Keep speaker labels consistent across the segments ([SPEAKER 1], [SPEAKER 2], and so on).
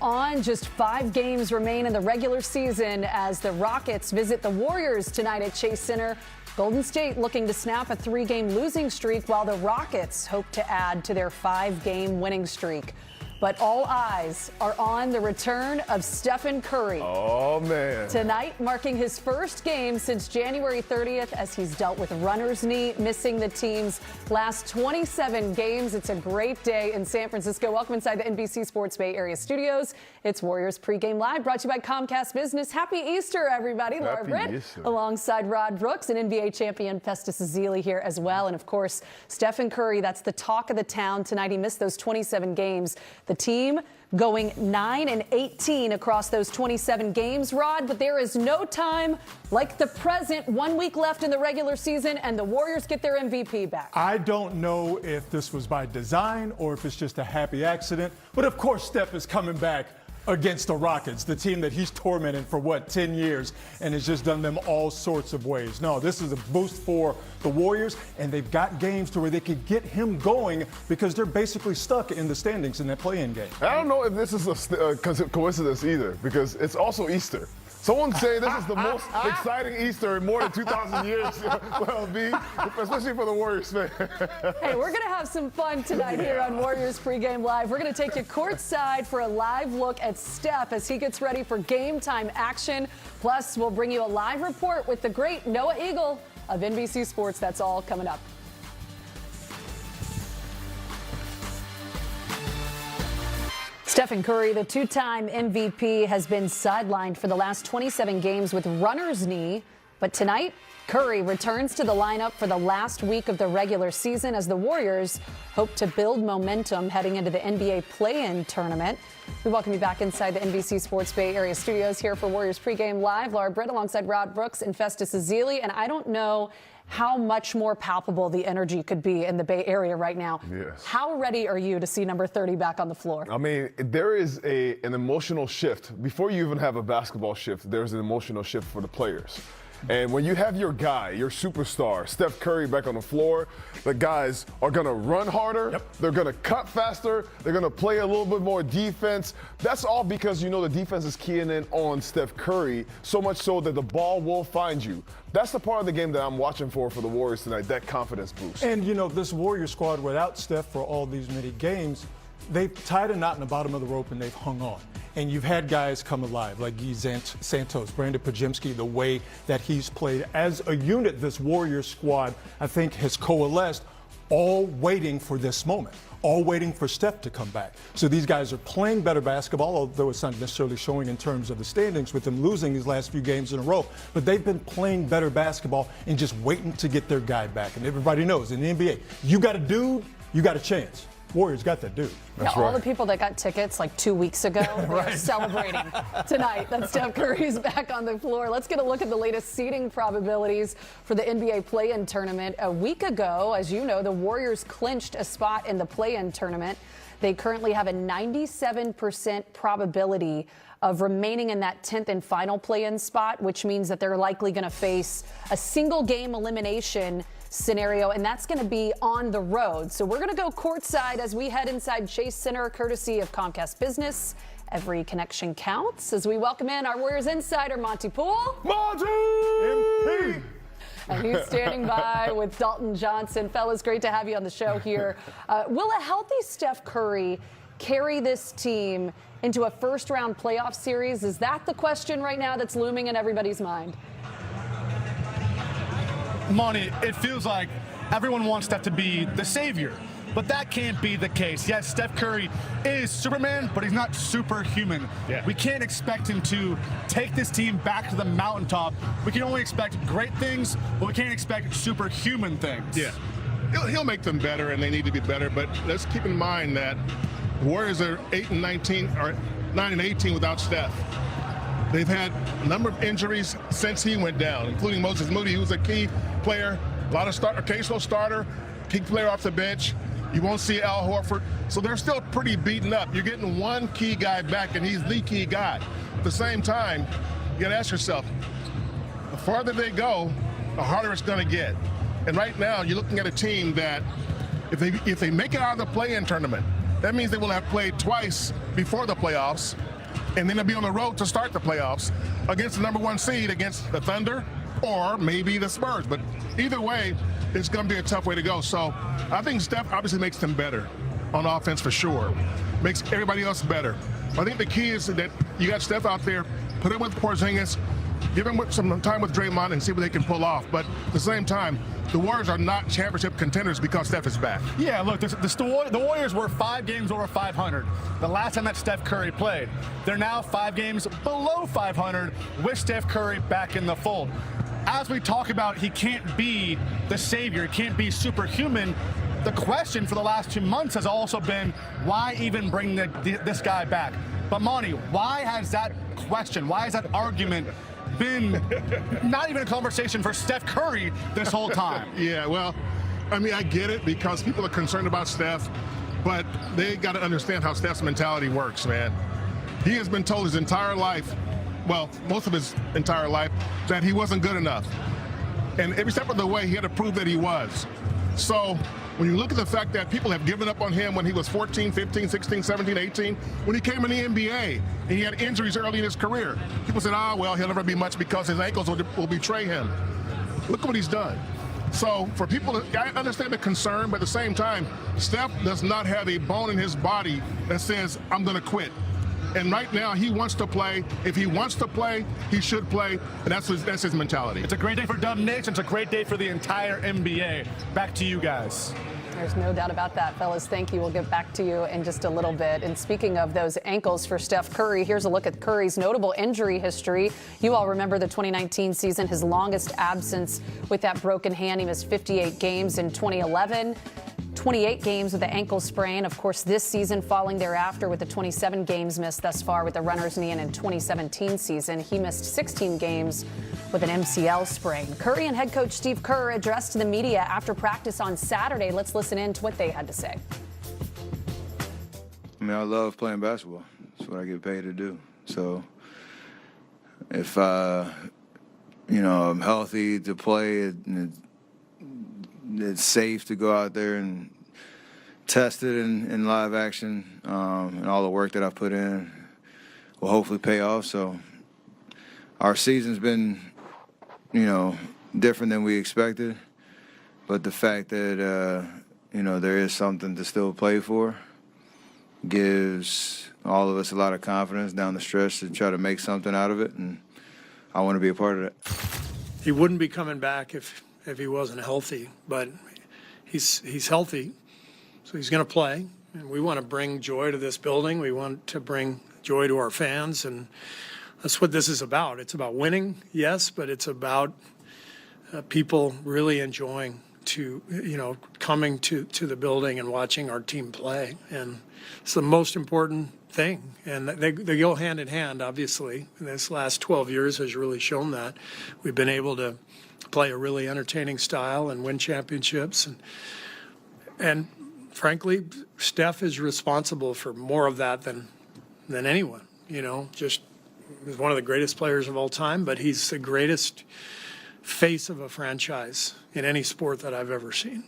[SPEAKER 1] on. Just 5 games remain in the regular season as the Rockets visit the Warriors tonight at Chase Center. Golden State looking to snap a 3-game losing streak while the Rockets hope to add to their 5-game winning streak. But all eyes are on the return of Stephen Curry.
[SPEAKER 2] Oh, man.
[SPEAKER 1] Tonight, marking his first game since January 30th as he's dealt with runner's knee, missing the team's last 27 games. It's a great day in San Francisco. Welcome inside the NBC Sports Bay Area studios. It's Warriors Pregame Live, brought to you by Comcast Business. Happy Easter, everybody. Laura Britt, alongside Rod Brooks and NBA champion Festus Ezeli here as well. And, of course, Stephen Curry, that's the talk of the town tonight. He missed those 27 games. The team going 9-18 across those 27 games, Rod, but there is no time like the present. 1 week left in the regular season, and the Warriors get their MVP back.
[SPEAKER 3] I don't know if this was by design or if it's just a happy accident, but of course Steph is coming back against the Rockets, the team that he's tormented for, 10 years, and has just done them all sorts of ways. No, this is a boost for the Warriors, and they've got games to where they could get him going because they're basically stuck in the standings in that play-in game.
[SPEAKER 2] I don't know if this is a coincidence either, because it's also Easter. Someone say this is the most exciting Easter in more than 2,000 years. Well, B, especially for the Warriors fan.
[SPEAKER 1] Hey, we're going to have some fun tonight here on Warriors Pregame Live. We're going to take you courtside for a live look at Steph as he gets ready for game time action. Plus, we'll bring you a live report with the great Noah Eagle of NBC Sports. That's all coming up. Stephen Curry, the 2-time MVP, has been sidelined for the last 27 games with runner's knee. But tonight, Curry returns to the lineup for the last week of the regular season as the Warriors hope to build momentum heading into the NBA play-in tournament. We welcome you back inside the NBC Sports Bay Area studios here for Warriors Pregame Live. Laura Britt alongside Rod Brooks and Festus Ezeli. And I don't know how much more palpable the energy could be in the Bay Area right now.
[SPEAKER 2] Yes.
[SPEAKER 1] How ready are you to see number 30 back on the floor?
[SPEAKER 2] I mean, there is an emotional shift. Before you even have a basketball shift, there's an emotional shift for the players. And when you have your guy, your superstar, Steph Curry back on the floor, the guys are going to run harder.
[SPEAKER 3] Yep.
[SPEAKER 2] They're going to cut faster. They're going to play a little bit more defense. That's all because, the defense is keying in on Steph Curry, so much so that the ball will find you. That's the part of the game that I'm watching for the Warriors tonight, that confidence boost.
[SPEAKER 3] And, this Warrior squad without Steph for all these many games, they've tied a knot in the bottom of the rope and they've hung on. And you've had guys come alive like Guy Santos, Brandon Podziemski, the way that he's played as a unit. This Warrior squad, I think, has coalesced, all waiting for this moment, all waiting for Steph to come back. So these guys are playing better basketball, although it's not necessarily showing in terms of the standings with them losing these last few games in a row. But they've been playing better basketball and just waiting to get their guy back. And everybody knows in the NBA, you got a dude, you got a chance. Warriors got that dude.
[SPEAKER 1] That's right. All the people that got tickets like 2 weeks ago, they're celebrating tonight that Steph Curry's back on the floor. Let's get a look at the latest seeding probabilities for the NBA play-in tournament. A week ago, as you know, the Warriors clinched a spot in the play-in tournament. They currently have a 97% probability of remaining in that 10th and final play-in spot, which means that they're likely going to face a single-game elimination scenario, and that's going to be on the road. So we're going to go courtside as we head inside Chase Center, courtesy of Comcast Business. Every connection counts as we welcome in our Warriors insider, Monty Poole.
[SPEAKER 2] Monty! MP!
[SPEAKER 1] And he's standing by with Dalton Johnson. Fellas, great to have you on the show here. Will a healthy Steph Curry carry this team into a first-round playoff series? Is that the question right now that's looming in everybody's mind?
[SPEAKER 4] Monty, it feels like everyone wants Steph to be the savior, but that can't be the case. Yes, Steph Curry is Superman, but he's not superhuman. Yeah. We can't expect him to take this team back to the mountaintop. We can only expect great things, but we can't expect superhuman things.
[SPEAKER 5] Yeah, he'll make them better, and they need to be better, but let's keep in mind that the Warriors are 8-19 or 9-18 without Steph. They've had a number of injuries since he went down, including Moses Moody, who was a key player, a lot of occasional starter, key player off the bench. You won't see Al Horford. So they're still pretty beaten up. You're getting one key guy back, and he's the key guy. At the same time, you got to ask yourself, the farther they go, the harder it's going to get. And right now, you're looking at a team that if they make it out of the play-in tournament, that means they will have played twice before the playoffs. and then they'll be on the road to start the playoffs against the number 1 seed, against the Thunder or maybe the Spurs. But either way, it's going to be a tough way to go. So I think Steph obviously makes them better on offense for sure. Makes everybody else better. I think the key is that you got Steph out there, put him with Porzingis, give him some time with Draymond and see what they can pull off. But at the same time, the Warriors are not championship contenders because Steph is back.
[SPEAKER 4] Yeah, look, the Warriors were 5 games over 500 the last time that Steph Curry played. They're now 5 games below 500 with Steph Curry back in the fold. As we talk about, he can't be the savior, he can't be superhuman. The question for the last 2 months has also been, why even bring this guy back? But Monty, why has that question, why has that argument been not even a conversation for Steph Curry this whole time?
[SPEAKER 5] Yeah, well, I mean, I get it because people are concerned about Steph, but they got to understand how Steph's mentality works, man. He has been told his entire life, well, most of his entire life, that he wasn't good enough. And every step of the way, he had to prove that he was. So when you look at the fact that people have given up on him when he was 14, 15, 16, 17, 18, when he came in the NBA and he had injuries early in his career, people said, well, he'll never be much because his ankles will betray him. Look at what he's done. So for people, I understand the concern, but at the same time, Steph does not have a bone in his body that says, I'm going to quit. And right now, he wants to play. If he wants to play, he should play. And that's his mentality.
[SPEAKER 4] It's a great day for Dub Nation. It's a great day for the entire NBA. Back to you guys.
[SPEAKER 1] There's no doubt about that, fellas. Thank you. We'll get back to you in just a little bit. And speaking of those ankles for Steph Curry, here's a look at Curry's notable injury history. You all remember the 2019 season, his longest absence with that broken hand. He missed 58 games in 2011. 28 games with the ankle sprain. Of course, this season falling thereafter with the 27 games missed thus far with the runner's knee. And in 2017 season, he missed 16 games with an MCL sprain. Curry and head coach Steve Kerr addressed to the media after practice on Saturday. Let's listen in to what they had to say.
[SPEAKER 6] I mean, I love playing basketball. That's what I get paid to do. So if, I'm healthy to play and it's safe to go out there and test it in live action, and all the work that I've put in will hopefully pay off. So our season's been, different than we expected, but the fact that, there is something to still play for gives all of us a lot of confidence down the stretch to try to make something out of it, and I want to be a part of that.
[SPEAKER 7] He wouldn't be coming back if he wasn't healthy, but he's healthy, so he's going to play. And we want to bring joy to this building. We want to bring joy to our fans, and that's what this is about. It's about winning, yes, but it's about people really enjoying coming to the building and watching our team play, and it's the most important thing. And they go hand in hand, obviously. And this last 12 years has really shown that. We've been able to play a really entertaining style and win championships. And frankly, Steph is responsible for more of that than anyone. Just he's one of the greatest players of all time, but he's the greatest face of a franchise in any sport that I've ever seen.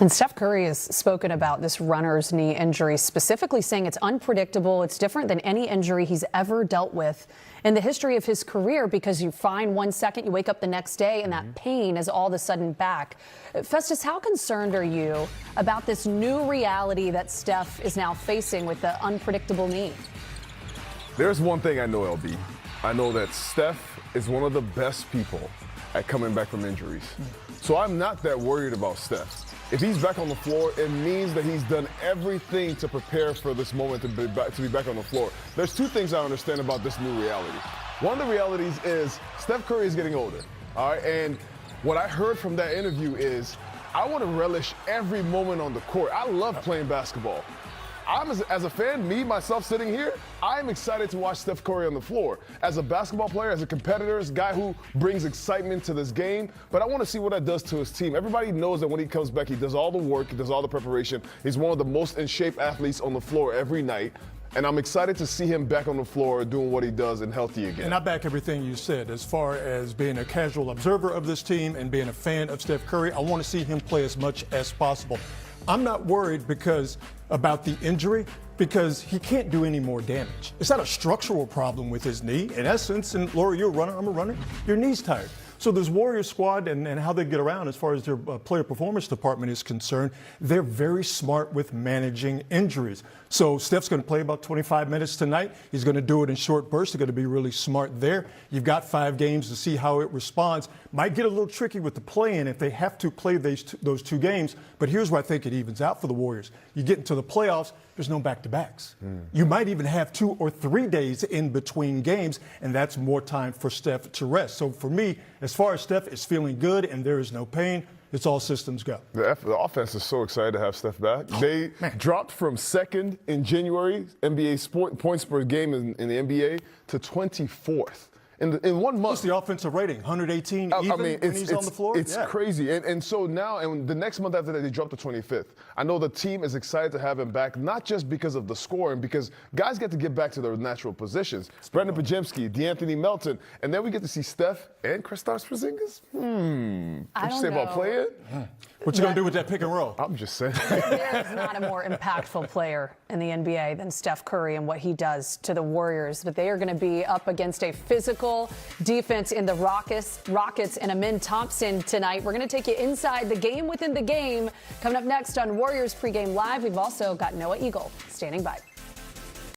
[SPEAKER 1] And Steph Curry has spoken about this runner's knee injury, specifically saying it's unpredictable. It's different than any injury he's ever dealt with in the history of his career, because you find 1 second, you wake up the next day, and that pain is all of a sudden back. Festus, how concerned are you about this new reality that Steph is now facing with the unpredictable knee?
[SPEAKER 2] There's one thing I know, LB. I know that Steph is one of the best people at coming back from injuries. So I'm not that worried about Steph. If he's back on the floor, it means that he's done everything to prepare for this moment to be back on the floor. There's two things I understand about this new reality. One of the realities is Steph Curry is getting older, all right? And what I heard from that interview is, I want to relish every moment on the court. I love playing basketball. As a fan, myself sitting here, I'm excited to watch Steph Curry on the floor. As a basketball player, as a competitor, as a guy who brings excitement to this game, but I want to see what that does to his team. Everybody knows that when he comes back, he does all the work, he does all the preparation. He's one of the most in shape athletes on the floor every night. And I'm excited to see him back on the floor doing what he does and healthy again.
[SPEAKER 3] And I back everything you said. As far as being a casual observer of this team and being a fan of Steph Curry, I want to see him play as much as possible. I'm not worried about the injury because he can't do any more damage. It's not a structural problem with his knee. In essence, and Laura, you're a runner, I'm a runner, your knee's tired. So this Warriors squad and how they get around as far as their player performance department is concerned, they're very smart with managing injuries. So Steph's going to play about 25 minutes tonight. He's going to do it in short bursts. They're going to be really smart there. You've got 5 games to see how it responds. Might get a little tricky with the play-in if they have to play those 2 games. But here's where I think it evens out for the Warriors. You get into the playoffs, there's no back-to-backs. You might even have 2 or 3 days in between games, and that's more time for Steph to rest. So for me, as far as Steph is feeling good and there is no pain, it's all systems go.
[SPEAKER 2] The offense is so excited to have Steph back. They dropped from 2nd in January NBA points per game in the NBA to 24th. In 1 month.
[SPEAKER 3] What's the offensive rating? 118 even when he's on the floor?
[SPEAKER 2] It's crazy. And so now, and the next month after that, they dropped to 25th. I know the team is excited to have him back, not just because of the scoring, because guys get to get back to their natural positions. Brandon Pajemski, DeAnthony Melton, and then we get to see Steph and Kristaps Porzingis. What you say about playing?
[SPEAKER 3] What you going to do with that pick and roll?
[SPEAKER 2] I'm just saying.
[SPEAKER 1] There is not a more impactful player in the NBA than Steph Curry and what he does to the Warriors. But they are going to be up against a physical defense in the Rockets and Amin Thompson tonight. We're going to take you inside the game within the game. Coming up next on Warriors Pregame Live, we've also got Noah Eagle standing by.